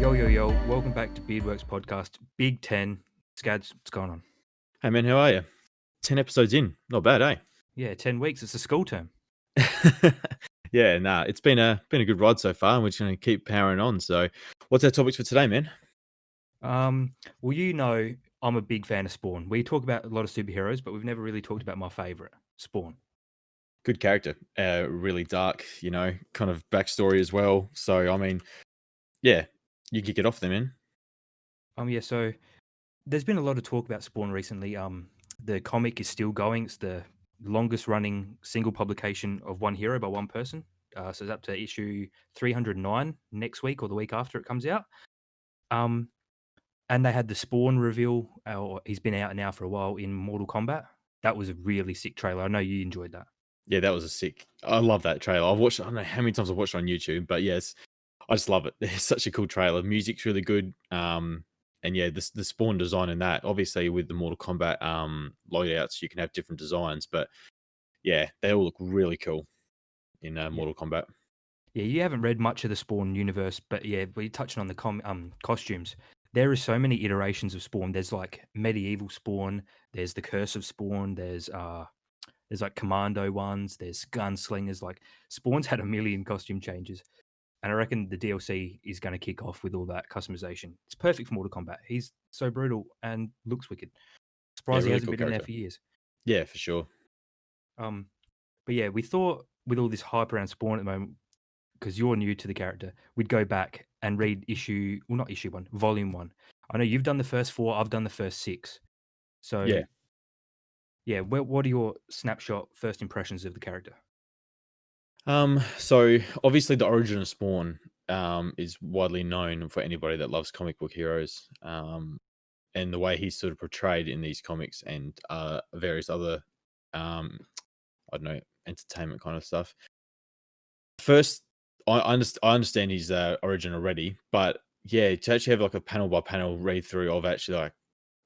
Yo, welcome back to Beardworks podcast, Big 10. Scads, what's going on? Hey man, how are you? 10 episodes in. Not bad, eh? Yeah, 10 weeks. It's a school term. Yeah, it's been a good ride so far, and we're just going to keep powering on. So, what's our topics for today, man? Well, you know, I'm a big fan of Spawn. We talk about a lot of superheroes, but we've never really talked about my favorite, Spawn. Good character. Really dark, kind of backstory as well. So, I mean, yeah, you kick it off there, man. So there's been a lot of talk about Spawn recently. The comic is still going. It's the longest running single publication of one hero by one person. So it's up to issue 309 next week or the week after it comes out. And they had the Spawn reveal, or he's been out now for a while in Mortal Kombat. That was a really sick trailer. I know you enjoyed that. Yeah, that was I love that trailer. I don't know how many times I've watched it on YouTube, but yes, I just love it. It's such a cool trailer. Music's really good. And yeah, the Spawn design in that, obviously with the Mortal Kombat loadouts, you can have different designs, but yeah, they all look really cool in Mortal Kombat. Yeah, you haven't read much of the Spawn universe, but yeah, we're touching on the costumes. There are so many iterations of Spawn. There's like medieval Spawn. There's the Curse of Spawn. There's like commando ones. There's gunslingers. Like Spawn's had a million costume changes, and I reckon the DLC is going to kick off with all that customization. It's perfect for Mortal Kombat. He's so brutal and looks wicked. Surprised really he hasn't cool been in there character. for years. Yeah, for sure. But yeah, we thought with all this hype around Spawn at the moment, because you're new to the character, we'd go back and read volume 1. I know you've done the first 4, I've done the first 6. So yeah, what are your snapshot first impressions of the character? So obviously the origin of Spawn is widely known for anybody that loves comic book heroes. And the way he's sort of portrayed in these comics and various other I don't know, entertainment kind of stuff. First, I understand his origin already, but yeah, to actually have like a panel by panel read through of actually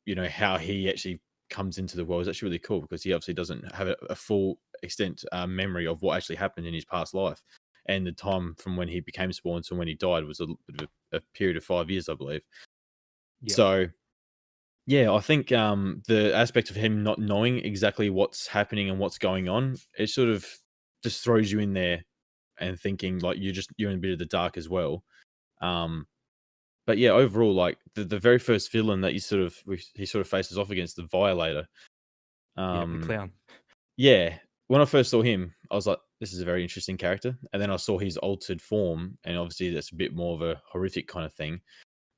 like, how he actually comes into the world is actually really cool, because he obviously doesn't have a full extent memory of what actually happened in his past life. And the time from when he became Spawn to when he died was a bit of a period of 5 years, I believe. Yep. So yeah, I think the aspect of him not knowing exactly what's happening and what's going on, it sort of just throws you in there and thinking like you're in a bit of the dark as well. But yeah, overall, like the very first villain that he sort of faces off against, the Violator. The clown. Yeah, when I first saw him, I was like, this is a very interesting character. And then I saw his altered form, and obviously that's a bit more of a horrific kind of thing.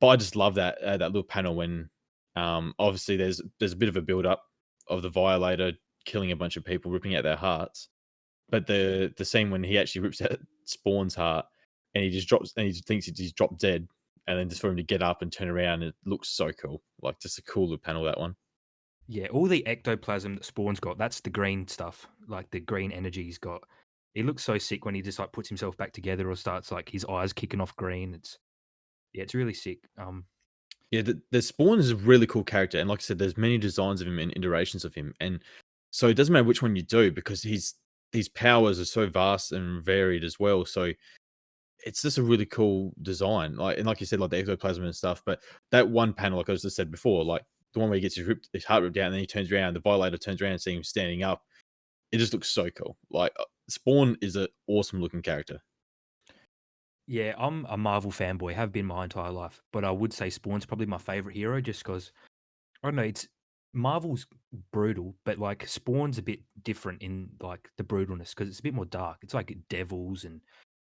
But I just love that little panel when obviously there's a bit of a build up of the Violator killing a bunch of people, ripping out their hearts. But the scene when he actually rips out Spawn's heart and he just drops, and he thinks he's dropped dead, and then just for him to get up and turn around, it looks so cool. Like just a cool little panel, that one. Yeah, all the ectoplasm that Spawn's got, that's the green stuff, like the green energy he's got. It looks so sick when he just like puts himself back together or starts like his eyes kicking off green. It's really sick. Yeah, the Spawn is a really cool character, and like I said, there's many designs of him and iterations of him, and so it doesn't matter which one you do, because his powers are so vast and varied as well. So it's just a really cool design, like you said, like the ectoplasm and stuff. But that one panel, like I just said before, like the one where he gets his heart ripped out, and then he turns around, the Violator turns around and seeing him standing up. It just looks so cool. Like Spawn is an awesome looking character. Yeah, I'm a Marvel fanboy, have been my entire life, but I would say Spawn's probably my favorite hero just because I don't know, it's Marvel's brutal, but like Spawn's a bit different in like the brutalness because it's a bit more dark. It's like devils and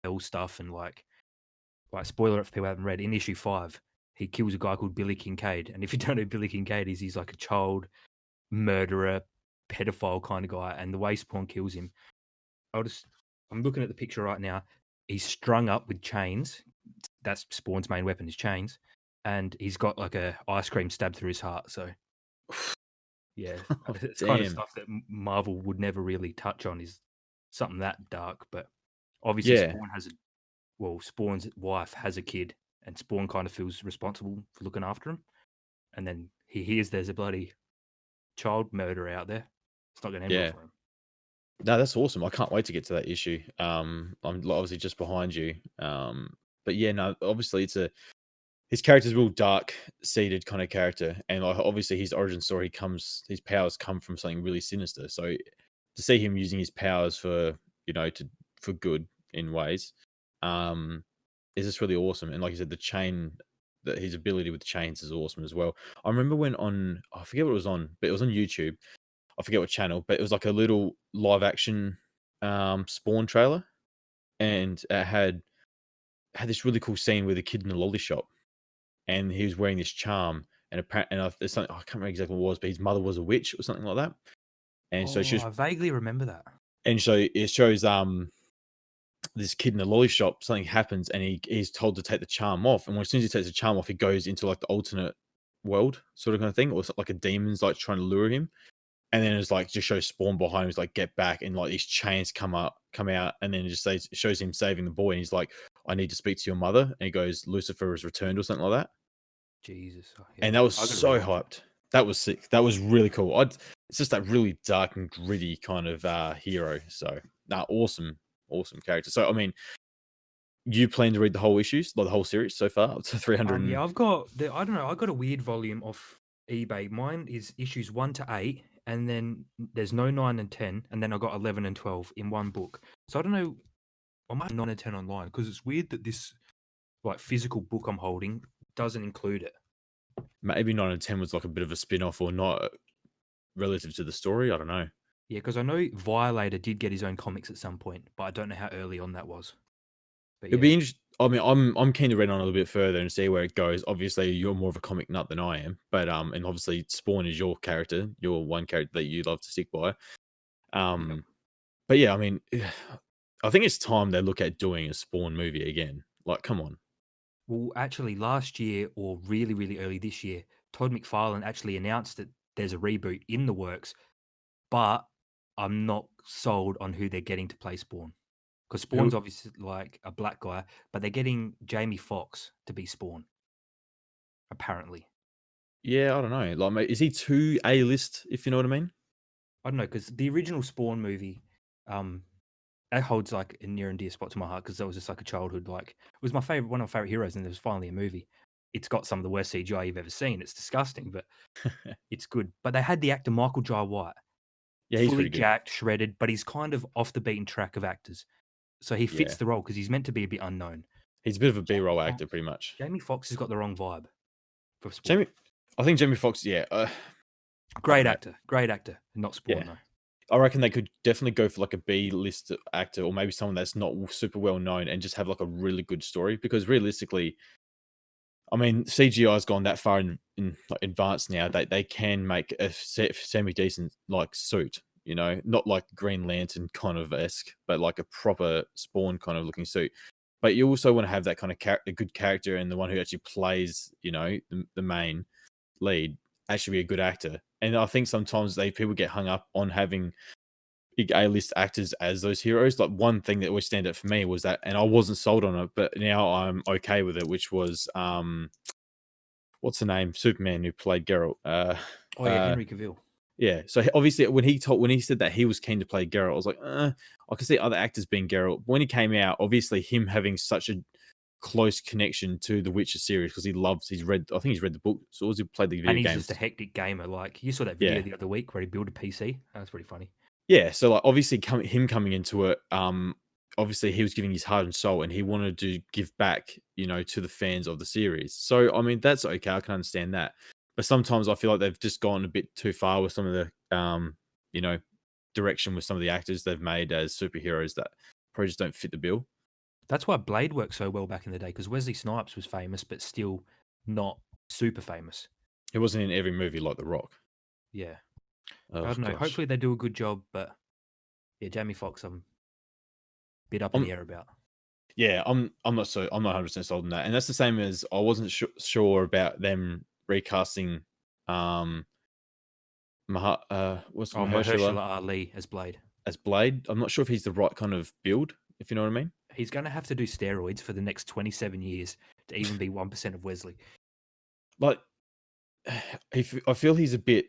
hell stuff and like spoiler if people haven't read, in issue 5, he kills a guy called Billy Kincaid. And if you don't know who Billy Kincaid is, he's like a child murderer, pedophile kind of guy. And the way Spawn kills him, I'm looking at the picture right now. He's strung up with chains. That's Spawn's main weapon, is chains. And he's got like a ice cream stabbed through his heart. So yeah, it's kind of stuff that Marvel would never really touch on, is something that dark. But obviously Spawn's wife has a kid, and Spawn kind of feels responsible for looking after him. And then he hears there's a bloody child murder out there. It's not going to end well for him. No, that's awesome. I can't wait to get to that issue. I'm obviously just behind you. But yeah, no, obviously his character's a real dark seated kind of character, and like obviously his origin story his powers come from something really sinister. So to see him using his powers for for good in ways, um, is just really awesome. And like you said, the chain that his ability with the chains is awesome as well. I remember when I forget what it was on, but it was on YouTube. I forget what channel, but it was like a little live action Spawn trailer, and it had this really cool scene with a kid in a lolly shop, and he was wearing this charm, and apparently, there's something I can't remember exactly what it was, but his mother was a witch or something like that, and so she Oh, was, I vaguely remember that. and so it shows this kid in the lolly shop, something happens, and he's told to take the charm off, and as soon as he takes the charm off, he goes into like the alternate world sort of kind of thing, or like a demon's like trying to lure him. And then it's like just shows Spawn behind him. It's like get back, and like these chains come out, and then it just shows him saving the boy, and he's like, "I need to speak to your mother." And he goes, "Lucifer has returned," or something like that. Jesus, oh, yeah, And that was I gotta so rewatch it. hyped. That was sick. That was really cool. It's just that really dark and gritty kind of hero. So, awesome, awesome character. So, I mean, you plan to read the whole issues, like the whole series so far, up to 300. Yeah, I've got I don't know. I got a weird volume off eBay. Mine is issues 1 to 8, and then there's no 9 and 10, and then I got 11 and 12 in one book. So I don't know. I might have 9 and 10 online because it's weird that this like physical book I'm holding doesn't include it. Maybe 9 and 10 was like a bit of a spin off or not relative to the story. I don't know. Yeah, because I know Violator did get his own comics at some point, but I don't know how early on that was. But It'd yeah, be interesting. I mean, I'm keen to read on a little bit further and see where it goes. Obviously, you're more of a comic nut than I am, but and obviously, Spawn is your character, your one character that you love to stick by. yeah. But yeah, I mean, I think it's time they look at doing a Spawn movie again. Like, come on. Well, actually, last year or really, really early this year, Todd McFarlane actually announced that there's a reboot in the works, but I'm not sold on who they're getting to play Spawn. Because Spawn's Who? obviously like a black guy, but they're getting Jamie Foxx to be Spawn, apparently. Yeah, I don't know. Like, mate, is he too A list? If you know what I mean. I don't know, because the original Spawn movie, that holds like a near and dear spot to my heart because that was just like a childhood, like it was one of my favorite heroes, and there was finally a movie. It's got some of the worst CGI you've ever seen. It's disgusting, but it's good. But they had the actor Michael Jai White, Yeah, he's fully pretty good. jacked, shredded, but he's kind of off the beaten track of actors. So he fits Yeah, the role because he's meant to be a bit unknown. he's a bit of a B-roll Jamie actor, Foxx, pretty much. Jamie Foxx has got the wrong vibe for Spawn. Jamie, I think Jamie Foxx. Yeah, I don't Great know. actor, not Spawn Yeah, though. I reckon they could definitely go for like a B list actor, or maybe someone that's not super well known, and just have like a really good story. Because realistically, I mean, CGI has gone that far in like, advanced now that they can make a semi decent like suit. You know, not like Green Lantern kind of esque, but like a proper Spawn kind of looking suit. But you also want to have that kind of a good character, and the one who actually plays, the main lead actually be a good actor. And I think sometimes people get hung up on having big A-list actors as those heroes. Like one thing that always stand out for me was that, and I wasn't sold on it, but now I'm okay with it, which was what's the name? Superman who played Geralt. Oh yeah, Henry Cavill. Yeah. So obviously when he said that he was keen to play Geralt, I was like, I could see other actors being Geralt. But when he came out, obviously him having such a close connection to the Witcher series because he's read the book, so he played the And video he's just a games. hectic gamer. Like you saw that video Yeah. the other week where he built a PC. That's pretty funny. Yeah, so like obviously him coming into it, obviously he was giving his heart and soul, and he wanted to give back, to the fans of the series. So I mean that's okay, I can understand that. But sometimes I feel like they've just gone a bit too far with some of the you know, direction with some of the actors they've made as superheroes that probably just don't fit the bill. That's why Blade worked so well back in the day because Wesley Snipes was famous, but still not super famous. It wasn't in every movie like The Rock. Yeah, I Oh don't know. gosh. Hopefully they do a good job, but yeah, Jamie Foxx, I'm a bit up in I'm the air about. Yeah, I'm not 100% sold on that, and that's the same as I wasn't sure about them recasting um what's Oh, Mahershala Mahershala Ali as Blade. as Blade. I'm not sure if he's the right kind of build, if you know what I mean. He's going to have to do steroids for the next 27 years to even be 1% of Wesley. Like, I feel he's a bit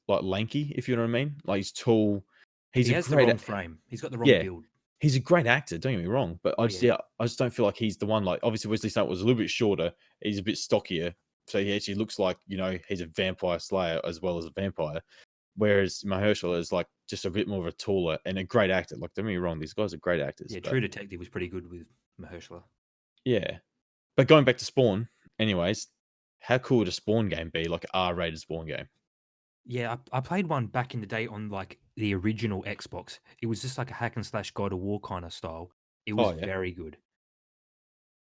like lanky, if you know what I mean. Like he's tall. He's He a has the great, wrong frame. He's got the wrong yeah. build. he's a great actor. Don't get me wrong, but Oh, yeah. I just don't feel like he's the one. Like obviously Wesley Snipes was a little bit shorter. He's a bit stockier, so he actually looks like he's a vampire slayer as well as a vampire. Whereas Mahershala is like just a bit more of a taller and a great actor. Like don't get me wrong, these guys are great actors. Yeah, But True Detective was pretty good with Mahershala. yeah, but going back to Spawn, anyways, how cool would a Spawn game be? Like R-rated Spawn game? Yeah, I played one back in the day on like the original Xbox. It was just like a hack and slash God of War kind of style. It was Oh yeah, very good.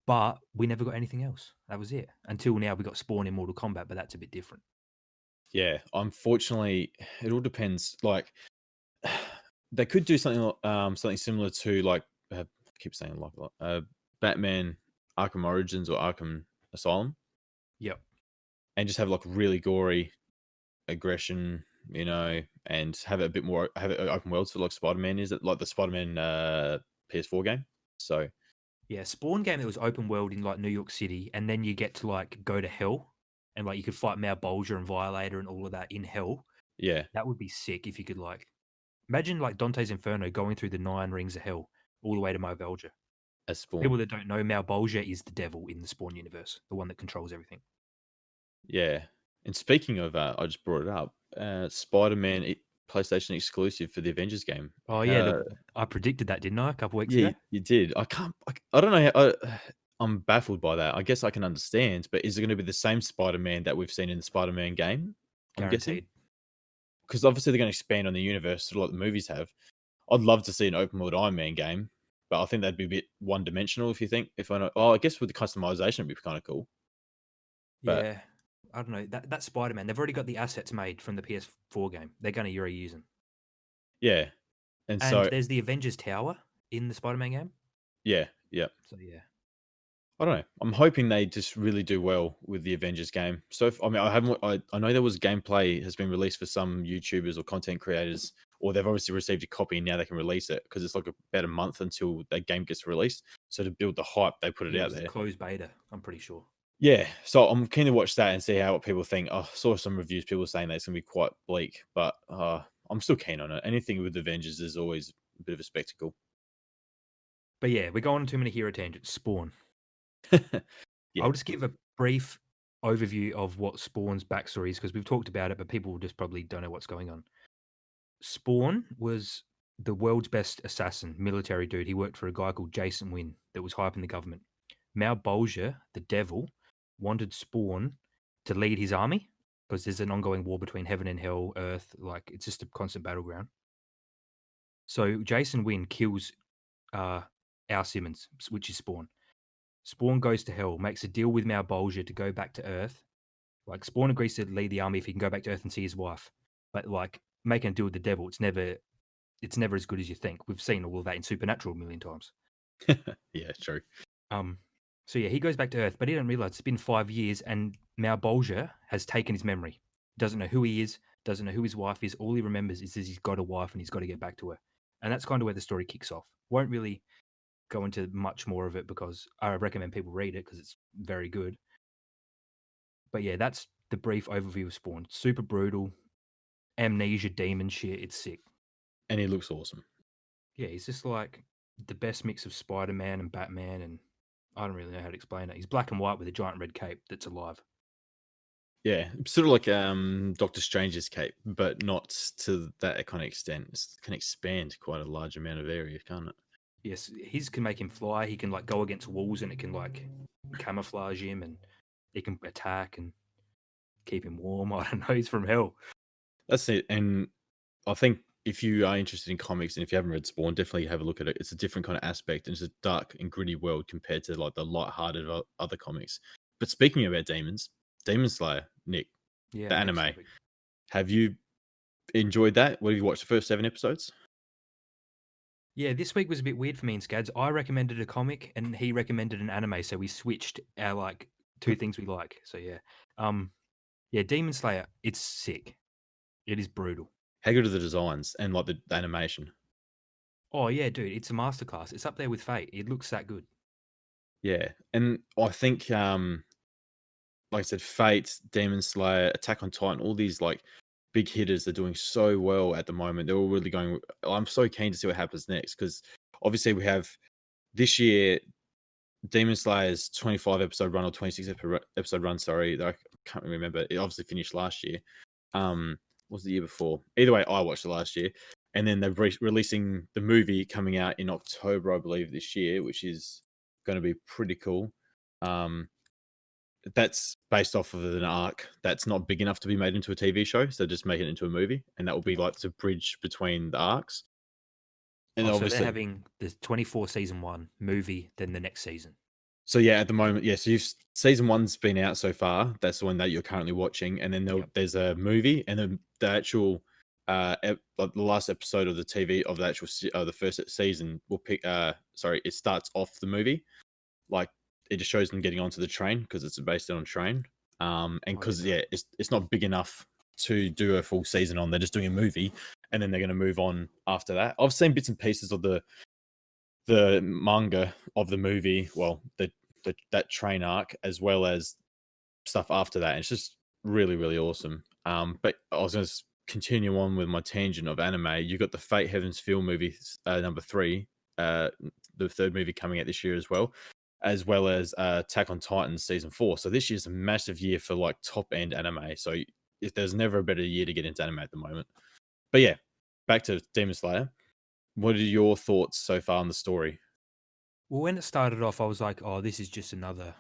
But we never got anything else. That was it. Until now, we got Spawn in Mortal Kombat, but that's a bit different. yeah. Unfortunately, it all depends. Like they could do something similar to like I keep saying like Batman Arkham Origins or Arkham Asylum, Yep. and just have like really gory aggression, and have it a bit more have it open world, so like Spider Man is it like the Spider Man PS4 game. So Yeah, Spawn game that was open world in like New York City, and then you get to like go to hell, and like you could fight Malbolgia and Violator and all of that in hell. yeah, That would be sick if you could like imagine like Dante's Inferno going through the 9 rings of hell all the way to Malbolgia. as For people Spawn, that don't know, Malbolgia is the devil in the Spawn universe, the one that controls everything. yeah. And speaking of I just brought it up, Spider Man PlayStation exclusive for the Avengers game. Oh yeah, I predicted that, didn't I, a couple weeks Yeah, ago? you did. I can't. I don't know. I'm baffled by that. I guess I can understand, but is it going to be the same Spider-Man that we've seen in the Spider-Man game? I'm guessing Guaranteed. because obviously they're going to expand on the universe, sort of like the movies have. I'd love to see an open world Iron Man game, but I think that'd be a bit one dimensional. If you think, if I know, oh, I guess with the customization, it'd be kind of cool. But Yeah, I don't know that Spider Man. They've already got the assets made from the PS4 game. They're going to reuse them. yeah, and And so there's the Avengers Tower in the Spider Man game. yeah, yeah. So yeah, I don't know. I'm hoping they just really do well with the Avengers game. So, I mean, I haven't. I know there was gameplay has been released for some YouTubers or content creators, or they've obviously received a copy and now they can release it because it's like about a month until that game gets released. So to build the hype, they put it yeah, it out was a there. closed beta. I'm pretty sure. Yeah, so I'm keen to watch that and see how what people think. I saw some reviews, people saying that it's gonna be quite bleak, but I'm still keen on it. Anything with Avengers is always a bit of a spectacle. But yeah, we're going on too many hero tangents. Spawn. Yeah, I'll just give a brief overview of what Spawn's backstory is because we've talked about it, but people just probably don't know what's going on. Spawn was the world's best assassin, military dude. He worked for a guy called Jason Wynn that was hyping the government. Malbolgia, the devil, wanted Spawn to lead his army because there's an ongoing war between heaven and hell, earth. Like, it's just a constant battleground. So Jason Wynn kills Al Simmons, which is Spawn. Spawn goes to hell, makes a deal with Malbolgia to go back to Earth. Like, Spawn agrees to lead the army if he can go back to Earth and see his wife. But like making a deal with the devil, it's never as good as you think. We've seen all of that in Supernatural a million times. yeah, true. Um, so yeah, he goes back to Earth, but he doesn't realize it's been 5 years, and Malbolgia has taken his memory. Doesn't know who he is, doesn't know who his wife is. All he remembers is he's got a wife and he's got to get back to her. And that's kind of where the story kicks off. Won't really go into much more of it because I recommend people read it because it's very good. But yeah, that's the brief overview of Spawn. Super brutal, amnesia demon shit. It's sick. And he looks awesome. Yeah, he's just like the best mix of Spider Man and Batman, and I don't really know how to explain it. He's black and white with a giant red cape that's alive. Yeah, sort of like Doctor Strange's cape, but not to that kind of extent. It can expand quite a large amount of area, can't it? Yes, his can make him fly. He can like go against walls, and it can like camouflage him, and it can attack and keep him warm. I don't know. He's from hell. That's it. And I think if you are interested in comics and if you haven't read Spawn, definitely have a look at it. It's a different kind of aspect and it's a dark and gritty world compared to like the light-hearted other comics. But speaking about demons, Demon Slayer, Nick, Yeah, the next anime. topic. Have you enjoyed that? What have you watched the first 7 episodes? Yeah, this week was a bit weird for me and Scads. I recommended a comic and he recommended an anime, so we switched our like two things we like. So yeah. Yeah, Demon Slayer, it's sick. It is brutal. How good are the designs and like the animation? Oh yeah, dude, it's a masterclass. It's up there with Fate. It looks that good. Yeah. And I think like I said, Fate, Demon Slayer, Attack on Titan, all these like big hitters are doing so well at the moment. They're all really going. I'm so keen to see what happens next because obviously we have this year Demon Slayer's 25 episode run or 26 episode run. Sorry, I can't remember. It obviously finished last year. What was the year before? Either way, I watched it last year, and then they're releasing the movie coming out in October, I believe, this year, which is going to be pretty cool. That's based off of an arc that's not big enough to be made into a TV show, so just make it into a movie, and that will be like the bridge between the arcs. And Oh, so they're obviously, having the 24 season one movie, then the next season. so yeah, at the moment, yeah. So season one's been out so far. That's the one that you're currently watching, and then Yep. there's a movie, and then the actual, like the last episode of the TV of the actual the first season will pick. Sorry, it starts off the movie, like it just shows them getting onto the train because it's based on a train. And Oh, yeah. because it's not big enough to do a full season on. They're just doing a movie, and then they're going to move on after that. I've seen bits and pieces of the manga of the movie. Well, that train arc as well as stuff after that. And it's just really really awesome. But I was going to continue on with my tangent of anime. You got the Fate Heaven's Feel movie number 3, the third movie coming out this year as well as Attack on Titan season 4. So this year's a massive year for like top end anime. So if there's never a better year to get into anime at the moment. But yeah, back to Demon Slayer. What are your thoughts so far on the story? Well, when it started off, I was like, oh, this is just another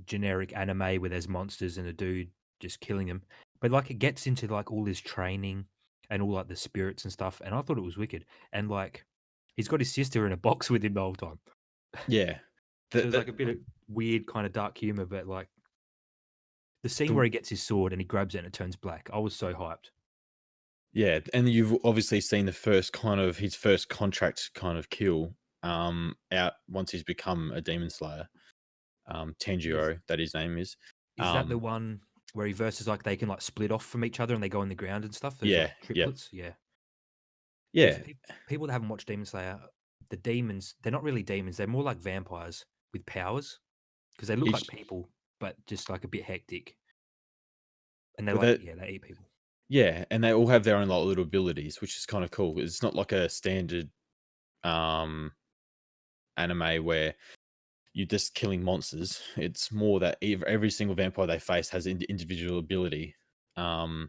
generic anime where there's monsters and a dude just killing them. But like, it gets into like all his training and all like the spirits and stuff. And I thought it was wicked. And like, he's got his sister in a box with him the whole time. Yeah. So it's like a bit of weird kind of dark humor, but like the scene the where he gets his sword and he grabs it and it turns black. I was so hyped. Yeah, and you've obviously seen the first kind of his first contract kind of kill out once he's become a demon slayer. Is Tanjiro, that his name is. is that the Um one where he versus like they can like split off from each other and they go in the ground and stuff? Those yeah, like yep. triplets, yeah. Yeah, for Yeah. people that haven't watched Demon Slayer, the demons, they're not really demons. They're more like vampires with powers because they look like Each people, but just like a bit hectic. And they're but like, that yeah, they eat people. yeah, and they all have their own like little abilities, which is kind of cool. It's not like a standard um anime where you're just killing monsters. It's more that every single vampire they face has an individual ability. Um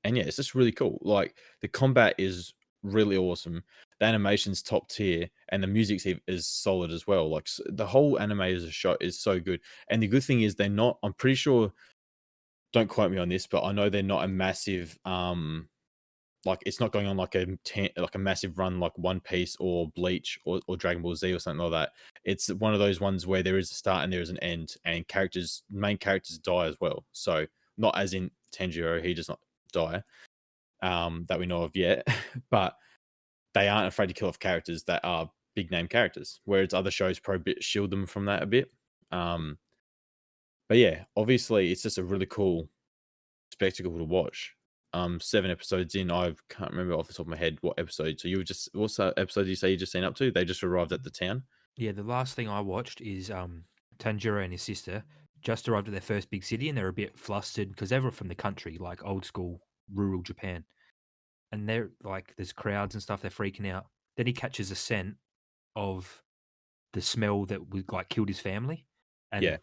and yeah, it's just really cool. Like the combat is really awesome. The animation's top tier, and the music is solid as well. Like the whole anime as a show is so good. And the good thing is they're not. I'm pretty sure. Don't quote me on this, but I know they're not a massive. Like it's not going on like like a massive run like One Piece or Bleach or Dragon Ball Z or something like that. It's one of those ones where there is a start and there is an end, and main characters die as well. So not as in Tanjiro, he does not die that we know of yet, but they aren't afraid to kill off characters that are big name characters, whereas other shows probably shield them from that a bit. Um, but yeah, obviously it's just a really cool spectacle to watch. 7 episodes in, I can't remember off the top of my head what episode. So you were just what's that episode you say you just seen up to? They just arrived at the town. Yeah, the last thing I watched is Tanjiro and his sister just arrived at their first big city and they're a bit flustered because they're from the country, like old school rural Japan. And they're like, there's crowds and stuff, they're freaking out. Then he catches a scent of the smell that would like killed his family. Yeah, And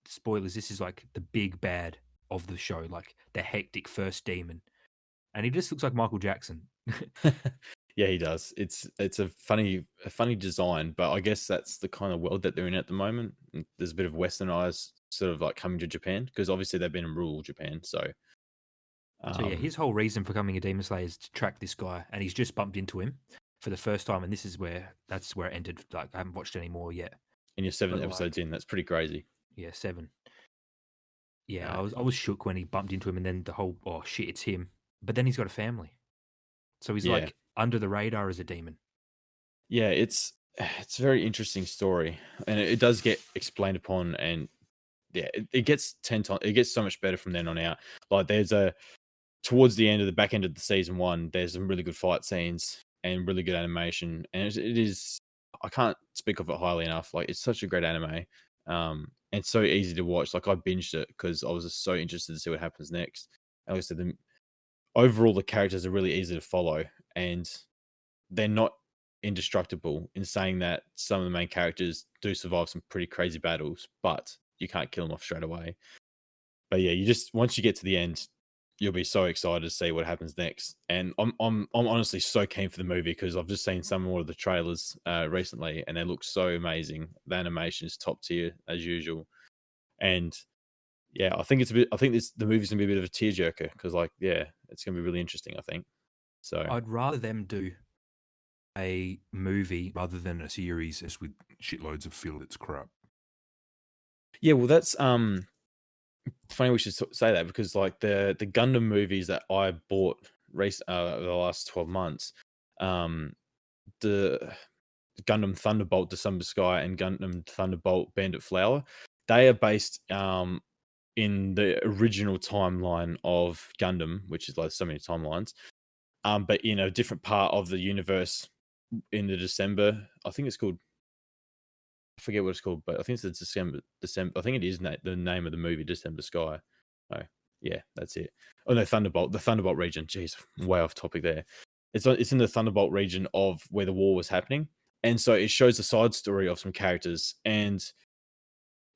spoilers, this is like the big bad of the show, like the hectic first demon. And he just looks like Michael Jackson. yeah, he does. It's a funny design, but I guess that's the kind of world that they're in at the moment. There's a bit of westernized sort of like coming to Japan because obviously they've been in rural Japan, so So yeah, um his whole reason for becoming a demon slayer is to track this guy, and he's just bumped into him for the first time, and that's where it ended. Like I haven't watched any more yet, and you're seven but episodes like in. That's pretty crazy. yeah, 7. Yeah, No. I was shook when he bumped into him, and then the whole oh shit, it's him. But then he's got a family, so he's Yeah. like under the radar as a demon. Yeah, it's a very interesting story, and it does get explained upon, and yeah, it gets 10 times. It gets so much better from then on out. Like there's a towards the end of the back end of the season one, there's some really good fight scenes and really good animation, and it is. I can't speak of it highly enough. Like it's such a great anime, and so easy to watch. Like I binged it because I was just so interested to see what happens next. And like I said, overall the characters are really easy to follow, and they're not indestructible in saying that some of the main characters do survive some pretty crazy battles, but you can't kill them off straight away. But yeah, you just once you get to the end, you'll be so excited to see what happens next. And I'm honestly so keen for the movie because I've just seen some more of the trailers recently, and they look so amazing. The animation is top tier as usual, and yeah, I think it's a bit. I think the movie's gonna be a bit of a tearjerker because, like, yeah, it's gonna be really interesting. I think so. I'd rather them do a movie. rather than a series as with shitloads of filler. It's crap. Yeah, well, that's funny we should say that because like the Gundam movies that I bought the last 12 months, um, the Gundam Thunderbolt December Sky and Gundam Thunderbolt Bandit Flower, they are based in the original timeline of Gundam, which is like so many timelines, but in a different part of the universe in the December. I think it's called. I forget what it's called, but I think it's the December. I think it is the name of the movie, December Sky. Oh, yeah, that's it. Oh no, Thunderbolt, the Thunderbolt region. Jeez, way off topic there. It's in the Thunderbolt region of where the war was happening, and so it shows the side story of some characters. And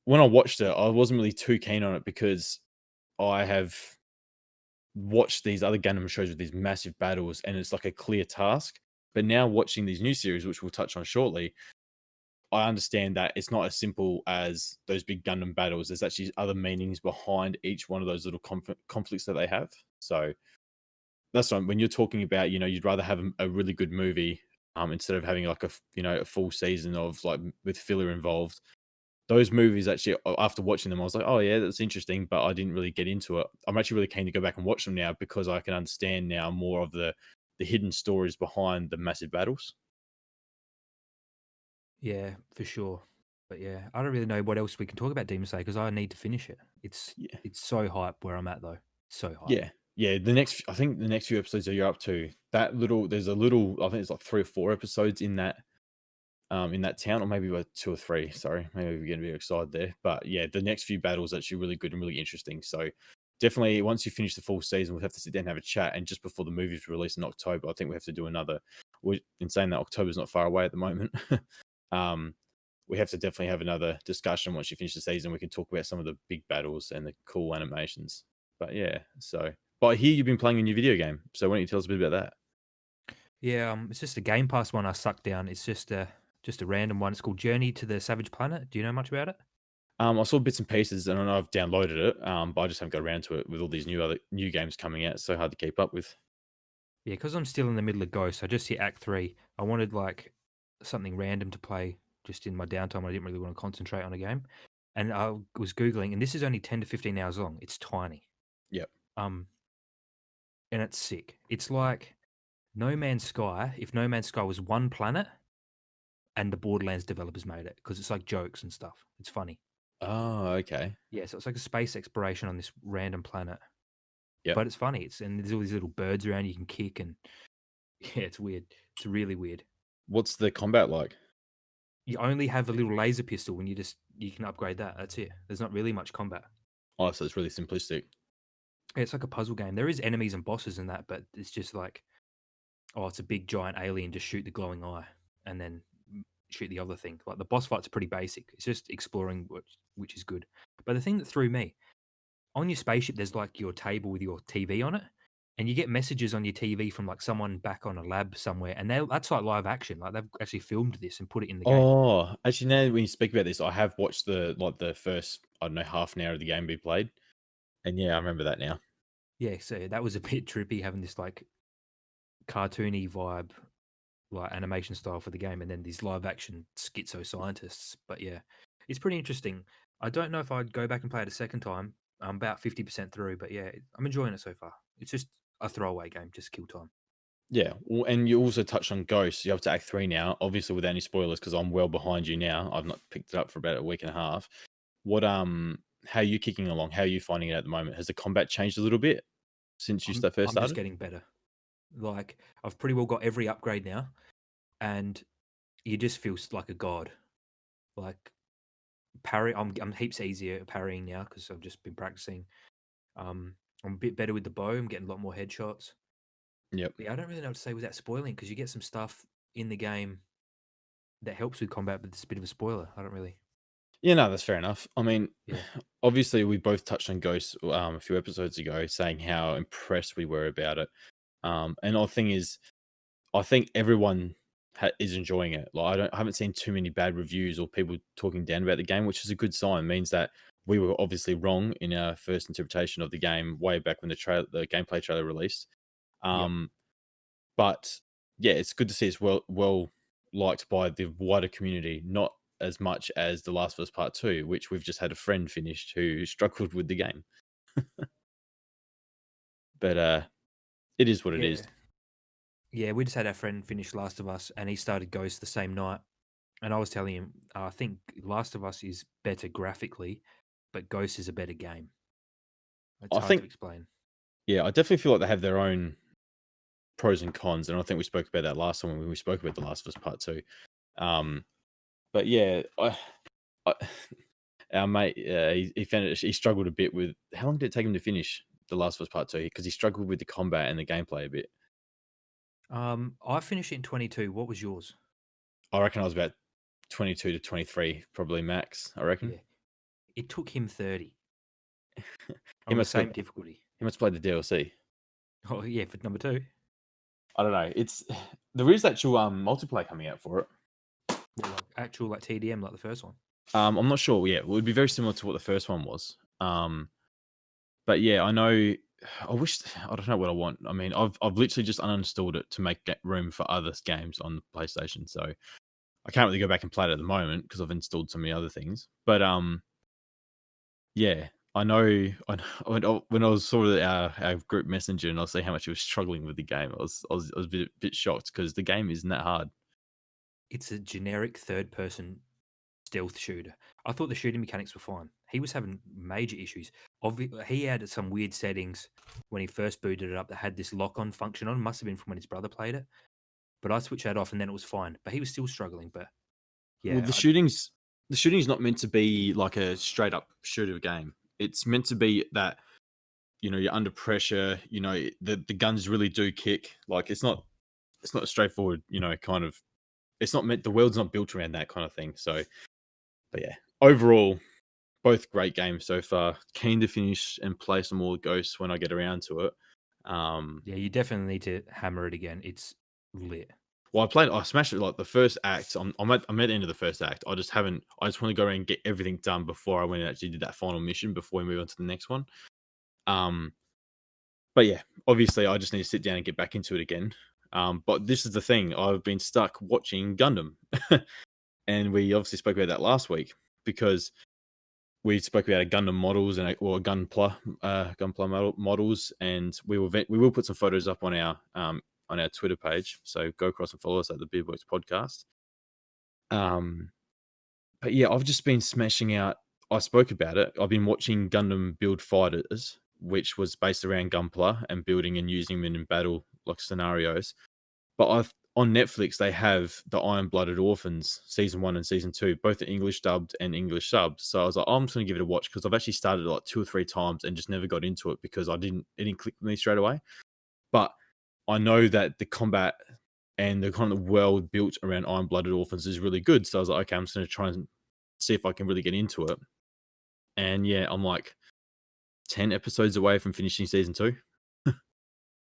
when I watched it, I wasn't really too keen on it because I have watched these other Gundam shows with these massive battles, and it's like a clear task. But now watching these new series, which we'll touch on shortly, I understand that it's not as simple as those big Gundam battles. There's actually other meanings behind each one of those little conflicts that they have. So that's right. When you're talking about, you'd rather have a really good movie instead of having like a full season of like with filler involved. Those movies actually, after watching them, I was like, oh yeah, that's interesting, but I didn't really get into it. I'm actually really keen to go back and watch them now because I can understand now more of the hidden stories behind the massive battles. Yeah, for sure. But yeah, I don't really know what else we can talk about Demon Slayer because I need to finish it. It's Yeah. it's so hype where I'm at though. So hype. Yeah. I think the next few episodes that you're up to, there's a little, I think it's like 3 or 4 episodes in that town, or maybe about 2 or 3. Sorry, maybe we're getting a bit excited there. But yeah, the next few battles are actually really good and really interesting. So definitely, once you finish the full season, we'll have to sit down and have a chat. And just before the movie's released in October, I think we have to do another. In saying that October's not far away at the moment, we have to definitely have another discussion once you finish the season. We can talk about some of the big battles and the cool animations. But yeah, but I hear you've been playing a new video game. So why don't you tell us a bit about that? Yeah, it's just a Game Pass one I sucked down. It's just a random one. It's called Journey to the Savage Planet. Do you know much about it? I saw bits and pieces, and I know I've downloaded it, but I just haven't got around to it with all these new games coming out. It's so hard to keep up with. Yeah, because I'm still in the middle of Ghost. I just hit Act 3. I wanted like something random to play just in my downtime. I didn't really want to concentrate on a game. And I was Googling, and this is only 10 to 15 hours long. It's tiny. Yep. And it's sick. It's like No Man's Sky, if No Man's Sky was one planet and the Borderlands developers made it, because it's like jokes and stuff. It's funny. Oh, okay. Yeah, so it's like a space exploration on this random planet. Yep. But it's funny. And there's all these little birds around you can kick, and yeah, it's weird. It's really weird. What's the combat like? You only have a little laser pistol when you can upgrade that. That's it. There's not really much combat. Oh, so it's really simplistic. Yeah, it's like a puzzle game. There is enemies and bosses in that, but it's just like, oh, it's a big giant alien. Just shoot the glowing eye, and then shoot the other thing. Like the boss fights are pretty basic. It's just exploring, which is good. But the thing that threw me on your spaceship, there's like your table with your TV on it, and you get messages on your TV from like someone back on a lab somewhere, and that's like live action. Like they've actually filmed this and put it in the game. Oh, actually, now when you speak about this, I have watched the first, I don't know, half an hour of the game be played, and yeah, I remember that now. Yeah, so that was a bit trippy having this like cartoony vibe, like animation style for the game, and then these live action schizo scientists. But yeah, it's pretty interesting. I don't know if I'd go back and play it a second time. I'm about 50% through, but yeah, I'm enjoying it so far. It's just a throwaway game, just kill time. Yeah, well, and you also touched on Ghost. You're up to Act 3 now, obviously without any spoilers because I'm well behind you now. I've not picked it up for about a week and a half. What how are you kicking along? How are you finding it at the moment? Has the combat changed a little bit since you first I'm started? just getting better. Like I've pretty well got every upgrade now, and you just feel like a god. Like parry, I'm heaps easier at parrying now because I've just been practicing. I'm a bit better with the bow. I'm getting a lot more headshots. Yep. But yeah, I don't really know what to say without spoiling because you get some stuff in the game that helps with combat, but it's a bit of a spoiler. I don't really. Yeah, no, that's fair enough. I mean, Yeah. obviously, we both touched on Ghost a few episodes ago, saying how impressed we were about it. And the thing is, I think everyone is enjoying it. Like, I haven't seen too many bad reviews or people talking down about the game, which is a good sign. It means that we were obviously wrong in our first interpretation of the game way back when the gameplay trailer released. But yeah, it's good to see it's well liked by the wider community, not as much as The Last of Us Part 2, which we've just had a friend finished who struggled with the game. But it is what it is. Yeah, we just had our friend finish Last of Us, and he started Ghost the same night. And I was telling him, I think Last of Us is better graphically, but Ghost is a better game. It's hard to explain. Yeah, I definitely feel like they have their own pros and cons, and I think we spoke about that last time when we spoke about The Last of Us Part 2. But yeah, our mate, he found it, he struggled a bit with, how long did it take him to finish The Last of Us Part 2? Because he struggled with the combat and the gameplay a bit. I finished it in 22. What was yours? I reckon I was about 22 to 23, probably max, I reckon. Yeah. It took him 30. He on the must same difficulty. He must play the DLC. Oh, yeah, for number 2. I don't know. There is actual multiplayer coming out for it. Well, like actual like TDM, like the first one. I'm not sure. Yeah, it would be very similar to what the first one was. But yeah, I know. I don't know what I want. I mean, I've literally just uninstalled it to make room for other games on the PlayStation. So I can't really go back and play it at the moment because I've installed so many other things. But yeah, I know. When I was sort of our group messenger and I see how much he was struggling with the game, I was a bit shocked because the game isn't that hard. It's a generic third-person stealth shooter. I thought the shooting mechanics were fine. He was having major issues. He had some weird settings when he first booted it up that had this lock-on function on. Must have been from when his brother played it. But I switched that off and then it was fine. But he was still struggling. But yeah, well, the shooting's not meant to be like a straight up shooter game. It's meant to be that, you know, you're under pressure. You know, the guns really do kick. Like it's not a straightforward, you know, kind of. It's not meant. The world's not built around that kind of thing. So, but yeah, overall, both great games so far. Keen to finish and play some more Ghosts when I get around to it. Yeah, you definitely need to hammer it again. It's lit. Well, I smashed it like the first act. I'm at the end of the first act. I just want to go around and get everything done before I went and actually did that final mission before we move on to the next one. But yeah, obviously I just need to sit down and get back into it again. But this is the thing. I've been stuck watching Gundam. And we obviously spoke about that last week because we spoke about Gundam models and Gunpla models, and we will put some photos up on our Twitter page. So go across and follow us at the Beardworks podcast. But yeah, I've just been smashing out. I spoke about it. I've been watching Gundam Build Fighters, which was based around Gunpla and building and using them in battle like scenarios. But on Netflix, they have the Iron-Blooded Orphans season 1 and season 2, both English dubbed and English subbed. So I was like, I'm just going to give it a watch because I've actually started it like 2 or 3 times and just never got into it because it didn't click with me straight away. But I know that the combat and the kind of world built around Iron-Blooded Orphans is really good. So I was like, okay, I'm just going to try and see if I can really get into it. And yeah, I'm like 10 episodes away from finishing season 2.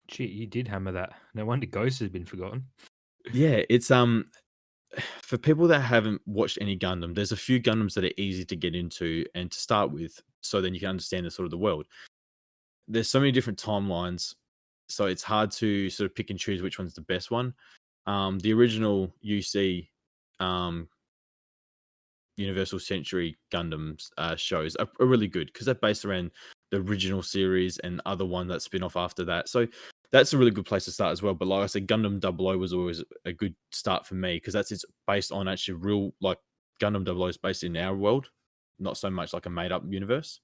Gee, you did hammer that. No wonder Ghost has been forgotten. Yeah, it's for people that haven't watched any Gundam, there's a few Gundams that are easy to get into and to start with, so then you can understand the sort of the world. There's so many different timelines, so it's hard to sort of pick and choose which one's the best one. The original UC Universal Century Gundams shows are really good because they're based around the original series and other one that spin off after that. So that's a really good place to start as well. But like I said, Gundam 00 was always a good start for me because it's based on actually real, like Gundam 00 is based in our world, not so much like a made up universe.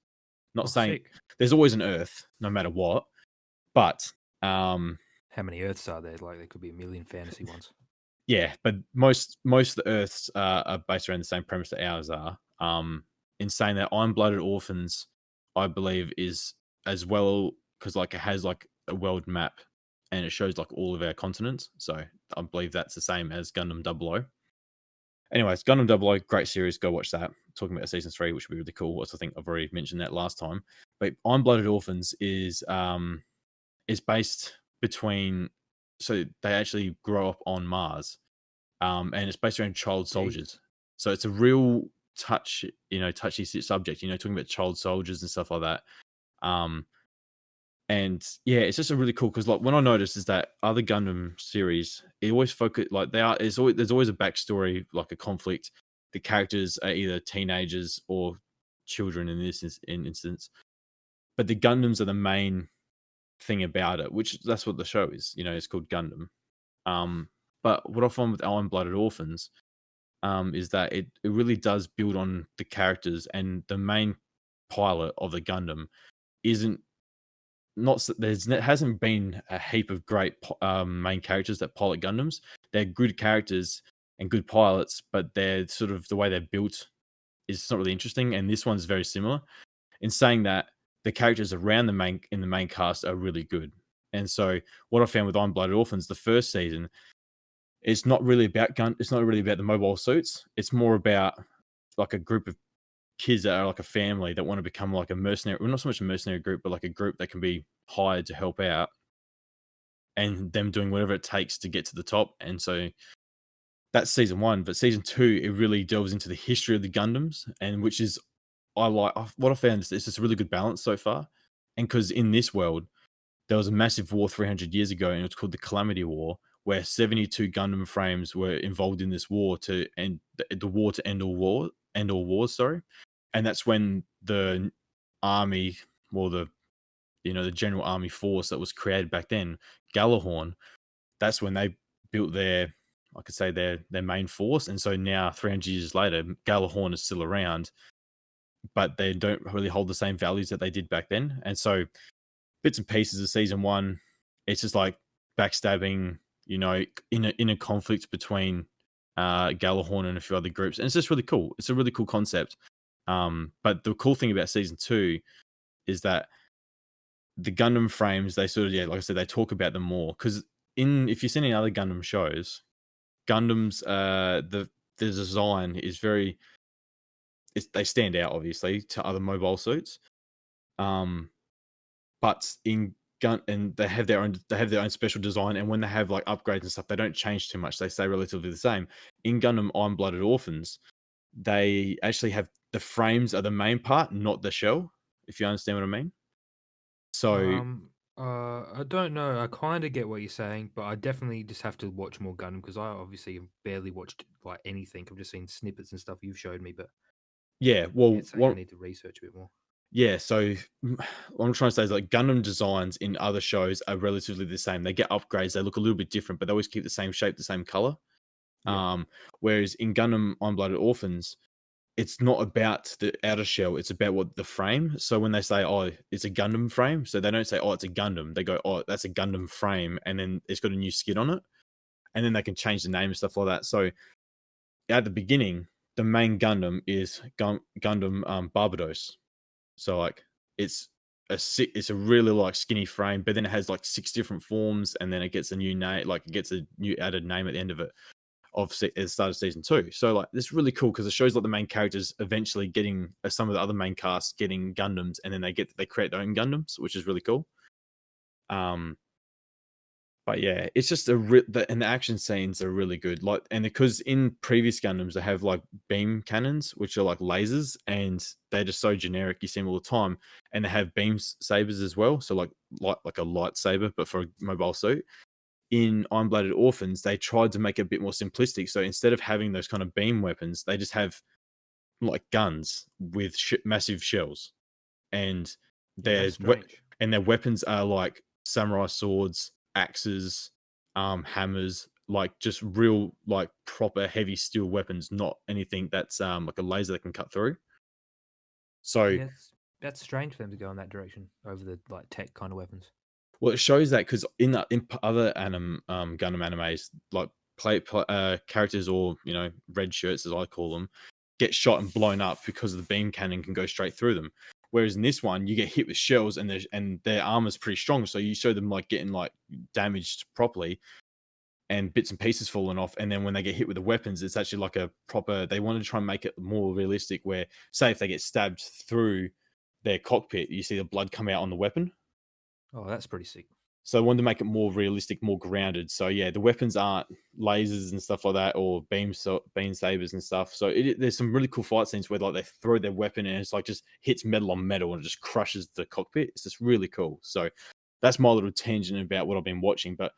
Not saying sick. There's always an Earth, no matter what. But how many Earths are there? Like there could be a million fantasy ones. Yeah, but most of the Earths are based around the same premise that ours are. In saying that, Iron-Blooded Orphans, I believe, is as well because like it has like a world map and it shows like all of our continents. So I believe that's the same as Gundam 00. Anyways, Gundam 00, great series. Go watch that. Talking about season 3, which would be really cool. I think I've already mentioned that last time. But Iron-Blooded Orphans is based between, so they actually grow up on Mars, and it's based around child soldiers. So it's a real touchy subject. Talking about child soldiers and stuff like that. And yeah, it's just a really cool because like what I noticed is that other Gundam series, it always focus like there's always a backstory, like a conflict. The characters are either teenagers or children in this instance, but the Gundams are the main thing about it, which that's what the show is. It's called Gundam. But what I find with Iron-Blooded Orphans, is that it really does build on the characters, and the main pilot of the Gundam isn't hasn't been a heap of great main characters that pilot Gundams. They're good characters and good pilots, but they're sort of the way they're built is not really interesting. And this one's very similar. In saying that, the characters around the main cast are really good. And so, what I found with Iron-Blooded Orphans, the first season, it's not really about It's not really about the mobile suits. It's more about like a group of kids that are like a family that want to become like a mercenary, well, not so much a mercenary group, but like a group that can be hired to help out, and them doing whatever it takes to get to the top. And so that's season 1, but season 2, it really delves into the history of the Gundams, and which is what I found is it's just a really good balance so far. And because in this world there was a massive war 300 years ago, and it was called the Calamity War, where 72 Gundam frames were involved in this war to end all wars. Sorry. And that's when the army, well, the general army force that was created back then, Galahorn, that's when they built their main force. And so now, 300 years later, Galahorn is still around, but they don't really hold the same values that they did back then. And so, bits and pieces of season 1, it's just like backstabbing, in a conflict between Galahorn and a few other groups, and it's just really cool. It's a really cool concept. But the cool thing about season 2 is that the Gundam frames, they sort of, like I said, they talk about them more, because if you've seen any other Gundam shows, Gundams, the design is very, they stand out obviously to other mobile suits, but and they have their own special design, and when they have like upgrades and stuff, they don't change too much. They stay relatively the same. In Gundam Iron-Blooded Orphans, they actually have the frames are the main part, not the shell, if you understand what I mean. So I don't know. I kind of get what you're saying, but I definitely just have to watch more Gundam, because I obviously have barely watched like anything. I've just seen snippets and stuff you've showed me, but yeah, well, it's something I need to research a bit more. Yeah, so what I'm trying to say is like Gundam designs in other shows are relatively the same. They get upgrades, they look a little bit different, but they always keep the same shape, the same color. Yeah. Whereas in Gundam Iron-Blooded Orphans, it's not about the outer shell, it's about what the frame. So when they say, oh, it's a Gundam frame, so they don't say, oh, it's a Gundam. They go, oh, that's a Gundam frame, and then it's got a new skin on it. And then they can change the name and stuff like that. So at the beginning, the main Gundam is Gundam Barbados. So like it's a really like skinny frame, but then it has like 6 different forms, and then it gets a new name, like it gets a new added name at the end of it, at the start of season 2. So like this is really cool, because it shows like the main characters eventually getting some of the other main cast getting Gundams, and then they create their own Gundams, which is really cool. But yeah, it's just and the action scenes are really good. Like, and because in previous Gundams they have like beam cannons, which are like lasers, and they're just so generic, you see them all the time. And they have beam sabers as well, so like a lightsaber, but for a mobile suit. In Iron-Blooded Orphans, they tried to make it a bit more simplistic. So instead of having those kind of beam weapons, they just have like guns with massive shells, and their weapons are like samurai swords, axes, hammers, like just real like proper heavy steel weapons, not anything that's like a laser that can cut through. So yes, that's strange for them to go in that direction over the like tech kind of weapons. Well, it shows that because in other Gundam animes, like characters, or red shirts as I call them, get shot and blown up because the beam cannon can go straight through them. Whereas in this one, you get hit with shells and their armor's pretty strong, so you show them like getting like damaged properly, and bits and pieces falling off. And then when they get hit with the weapons, it's actually like a proper. They wanted to try and make it more realistic. Where say if they get stabbed through their cockpit, you see the blood come out on the weapon. Oh, that's pretty sick. So I wanted to make it more realistic, more grounded. So yeah, the weapons aren't lasers and stuff like that, or beam sabers and stuff. So there's some really cool fight scenes where like they throw their weapon and it's like just hits metal on metal and it just crushes the cockpit. It's just really cool. So that's my little tangent about what I've been watching. But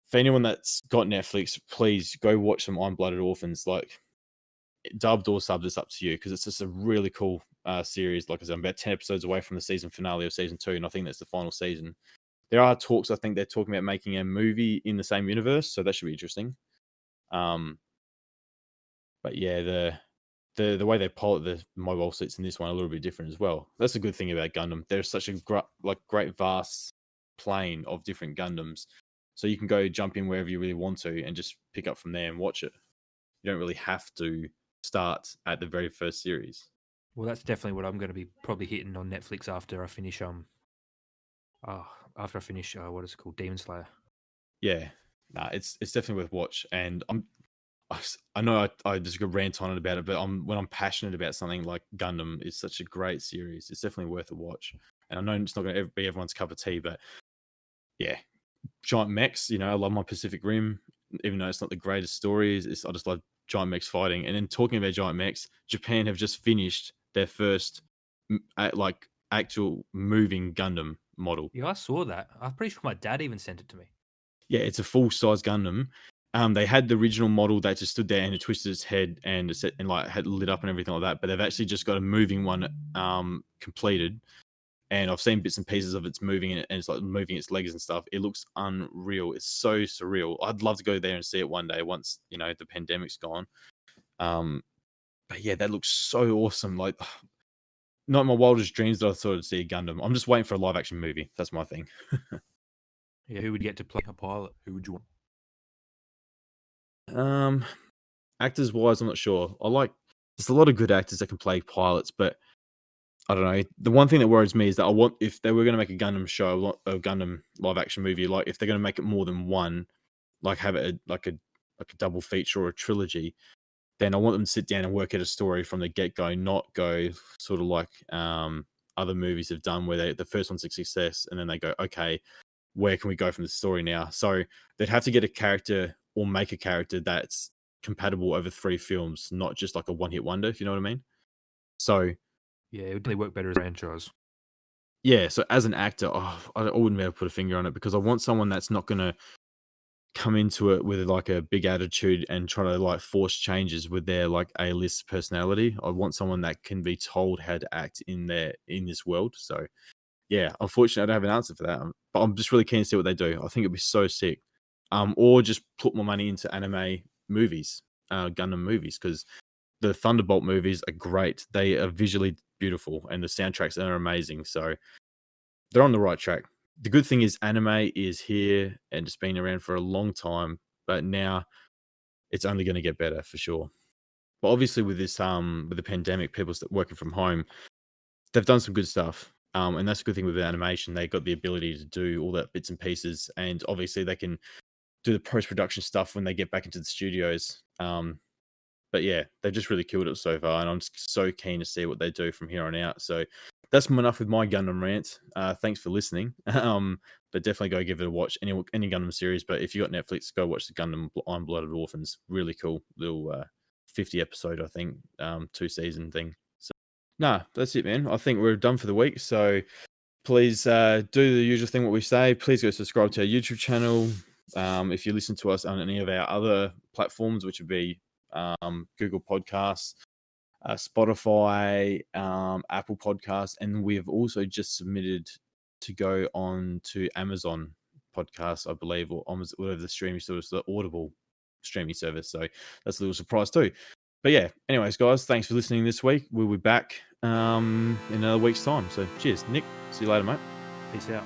for anyone that's got Netflix, please go watch some Iron-Blooded Orphans, like dubbed or subbed. It's up to you, because it's just a really cool series. Like I said, I'm about 10 episodes away from the season finale of season 2, and I think that's the final season. There are talks, I think they're talking about making a movie in the same universe, so that should be interesting. But yeah, the way they pilot the mobile suits in this one are a little bit different as well. That's a good thing about Gundam. There's such a great vast plane of different Gundams, so you can go jump in wherever you really want to and just pick up from there and watch it. You don't really have to start at the very first series. Well, that's definitely what I'm going to be probably hitting on Netflix after I finish. What is it called? Demon Slayer. Yeah, it's definitely worth watch. And I know I just go rant on it about it, but when I'm passionate about something like Gundam, it's such a great series. It's definitely worth a watch. And I know it's not going to be everyone's cup of tea, but yeah, giant mechs. I love my Pacific Rim, even though it's not the greatest stories. I just love giant mechs fighting. And then talking about giant mechs, Japan have just finished their first actual moving Gundam model. Yeah, I saw that. I'm pretty sure my dad even sent it to me. Yeah, it's a full-size Gundam. They had the original model that just stood there and it twisted its head and had lit up and everything like that. But they've actually just got a moving one completed. And I've seen bits and pieces of it's moving, and it's like moving its legs and stuff. It looks unreal. It's so surreal. I'd love to go there and see it one day once, the pandemic's gone. But yeah, that looks so awesome. Like, not in my wildest dreams that I thought I'd see a Gundam. I'm just waiting for a live action movie. That's my thing. Yeah, who would get to play a pilot? Who would you want? Actors wise, I'm not sure. There's a lot of good actors that can play pilots, but I don't know. The one thing that worries me is that if they were going to make a Gundam show, a Gundam live action movie, like if they're going to make it more than one, like have it like a double feature or a trilogy, then I want them to sit down and work out a story from the get-go, not go sort of like other movies have done where the first one's a success and then they go, okay, where can we go from the story now? So they'd have to get a character or make a character that's compatible over 3 films, not just like a one-hit wonder, if you know what I mean. So yeah, it would definitely work better as a franchise. Yeah, so as an actor, I wouldn't be able to put a finger on it, because I want someone that's not going to come into it with like a big attitude and try to like force changes with their like A-list personality. I want someone that can be told how to act in this world. So yeah, unfortunately, I don't have an answer for that, but I'm just really keen to see what they do. I think it'd be so sick. Or just put more money into anime movies, Gundam movies, because the Thunderbolt movies are great. They are visually beautiful and the soundtracks are amazing. So they're on the right track. The good thing is anime is here and it's been around for a long time, but now it's only going to get better for sure. But obviously with this, with the pandemic, people working from home, they've done some good stuff. And that's a good thing with animation. They got the ability to do all that bits and pieces, and obviously they can do the post-production stuff when they get back into the studios. But yeah, they've just really killed it so far, and I'm just so keen to see what they do from here on out. So that's enough with my Gundam rant. Thanks for listening. But definitely go give it a watch. Any Gundam series, but if you got Netflix, go watch the Gundam Iron-Blooded Orphans. Really cool little 50 episode, I think, 2-season thing. So that's it, man. I think we're done for the week. So please do the usual thing what we say. Please go subscribe to our YouTube channel. If you listen to us on any of our other platforms, which would be Google Podcasts, Spotify, Apple Podcasts, and we have also just submitted to go on to Amazon Podcasts, I believe, or whatever the streaming service, the Audible streaming service. So that's a little surprise too. But yeah, anyways, guys, thanks for listening this week. We'll be back in another week's time. So cheers, Nick. See you later, mate. Peace out.